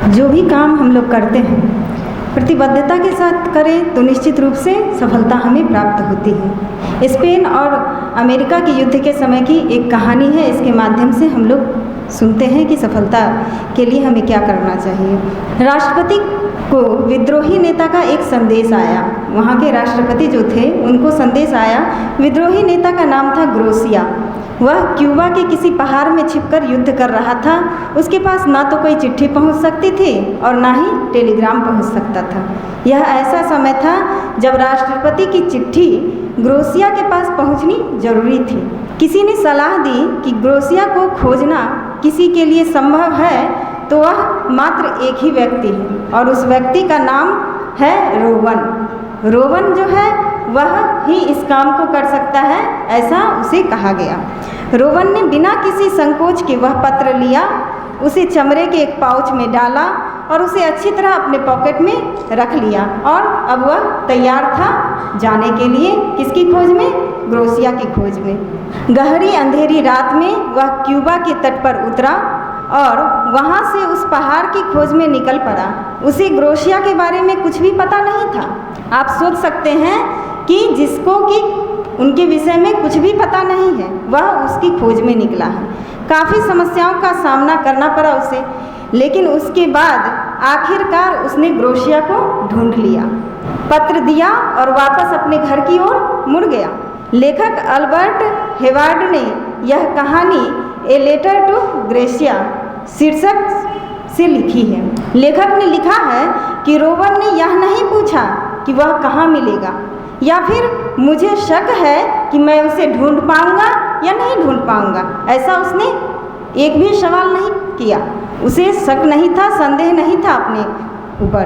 जो भी काम हम लोग करते हैं प्रतिबद्धता के साथ करें तो निश्चित रूप से सफलता हमें प्राप्त होती है। स्पेन और अमेरिका के युद्ध के समय की एक कहानी है, इसके माध्यम से हम लोग सुनते हैं कि सफलता के लिए हमें क्या करना चाहिए। राष्ट्रपति को विद्रोही नेता का एक संदेश आया। वहाँ के राष्ट्रपति जो थे उनको संदेश आया। विद्रोही नेता का नाम था ग्रोसिया। वह क्यूबा के किसी पहाड़ में छिपकर युद्ध कर रहा था। उसके पास ना तो कोई चिट्ठी पहुंच सकती थी और ना ही टेलीग्राम पहुंच सकता था। यह ऐसा समय था जब राष्ट्रपति की चिट्ठी ग्रोसिया के पास पहुंचनी जरूरी थी। किसी ने सलाह दी कि ग्रोसिया को खोजना किसी के लिए संभव है तो वह मात्र एक ही व्यक्ति है और उस व्यक्ति का नाम है रोवन। रोवन जो है वह ही इस काम को कर सकता है, ऐसा उसे कहा गया। रोवन ने बिना किसी संकोच के वह पत्र लिया, उसे चमड़े के एक पाउच में डाला और उसे अच्छी तरह अपने पॉकेट में रख लिया और अब वह तैयार था जाने के लिए। किसकी खोज में? ग्रोसिया की खोज में। गहरी अंधेरी रात में वह क्यूबा के तट पर उतरा और वहाँ से उस पहाड़ की खोज में निकल पड़ा। उसे ग्रोसिया के बारे में कुछ भी पता नहीं था। आप सोच सकते हैं कि जिसको कि उनके विषय में कुछ भी पता नहीं है वह उसकी खोज में निकला है। काफ़ी समस्याओं का सामना करना पड़ा उसे, लेकिन उसके बाद आखिरकार उसने ग्रोसिया को ढूंढ लिया, पत्र दिया और वापस अपने घर की ओर मुड़ गया। लेखक अल्बर्ट हेवार्ड ने यह कहानी ए लेटर टू ग्रेसिया शीर्षक से लिखी है। लेखक ने लिखा है कि रोवन ने यह नहीं पूछा कि वह कहाँ मिलेगा या फिर मुझे शक है कि मैं उसे ढूंढ पाऊंगा या नहीं ढूंढ पाऊंगा, ऐसा उसने एक भी सवाल नहीं किया। उसे शक नहीं था, संदेह नहीं था अपने ऊपर,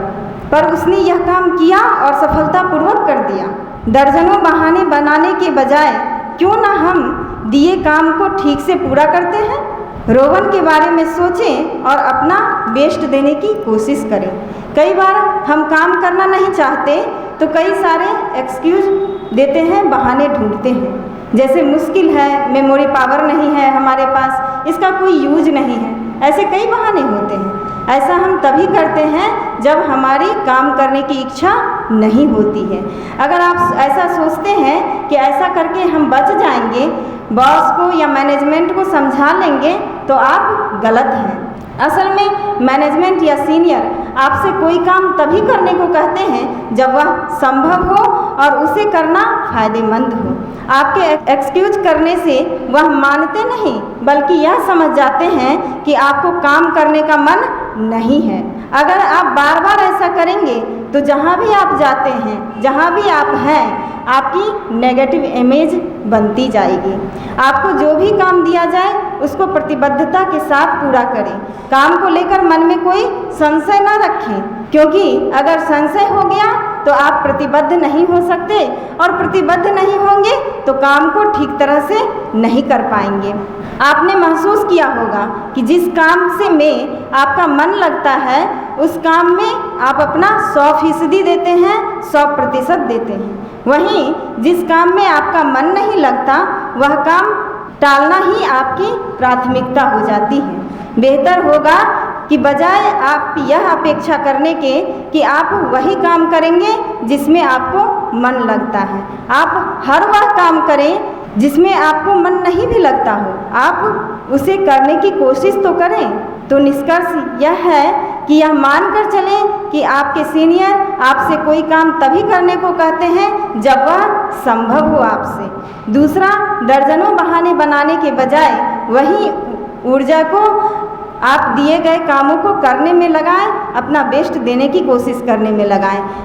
पर उसने यह काम किया और सफलतापूर्वक कर दिया। दर्जनों बहाने बनाने के बजाय क्यों ना हम दिए काम को ठीक से पूरा करते हैं। रोवन के बारे में सोचें और अपना बेस्ट देने की कोशिश करें। कई बार हम काम करना नहीं चाहते तो कई सारे एक्सक्यूज देते हैं, बहाने ढूंढते हैं, जैसे मुश्किल है, मेमोरी पावर नहीं है हमारे पास, इसका कोई यूज नहीं है, ऐसे कई बहाने होते हैं। ऐसा हम तभी करते हैं जब हमारी काम करने की इच्छा नहीं होती है। अगर आप ऐसा सोचते हैं कि ऐसा करके हम बच जाएंगे, बॉस को या मैनेजमेंट को समझा लेंगे, तो आप गलत हैं। असल में मैनेजमेंट या सीनियर आपसे कोई काम तभी करने को कहते हैं जब वह संभव हो और उसे करना फायदेमंद हो। आपके एक्सक्यूज करने से वह मानते नहीं बल्कि यह समझ जाते हैं कि आपको काम करने का मन नहीं है। अगर आप बार बार ऐसा करेंगे तो जहाँ भी आप जाते हैं, जहाँ भी आप हैं, आपकी नेगेटिव इमेज बनती जाएगी। आपको जो भी काम दिया जाए उसको प्रतिबद्धता के साथ पूरा करें। काम को लेकर मन में कोई संशय न रखें, क्योंकि अगर संशय हो गया तो आप प्रतिबद्ध नहीं हो सकते और प्रतिबद्ध नहीं होंगे तो काम को ठीक तरह से नहीं कर पाएंगे। आपने महसूस किया होगा कि जिस काम से में आपका मन लगता है उस काम में आप अपना 100% देते हैं, 100% देते हैं। वहीं जिस काम में आपका मन नहीं लगता वह काम टालना ही आपकी प्राथमिकता हो जाती है। बेहतर होगा कि बजाय आप यह अपेक्षा करने के कि आप वही काम करेंगे जिसमें आपको मन लगता है, आप हर वह काम करें जिसमें आपको मन नहीं भी लगता हो, आप उसे करने की कोशिश तो करें। तो निष्कर्ष यह है कि यह मानकर चलें कि आपके सीनियर आपसे कोई काम तभी करने को कहते हैं जब वह संभव हो आपसे। दूसरा, दर्जनों बहाने बनाने के बजाय वही ऊर्जा को आप दिए गए कामों को करने में लगाएं, अपना बेस्ट देने की कोशिश करने में लगाएं।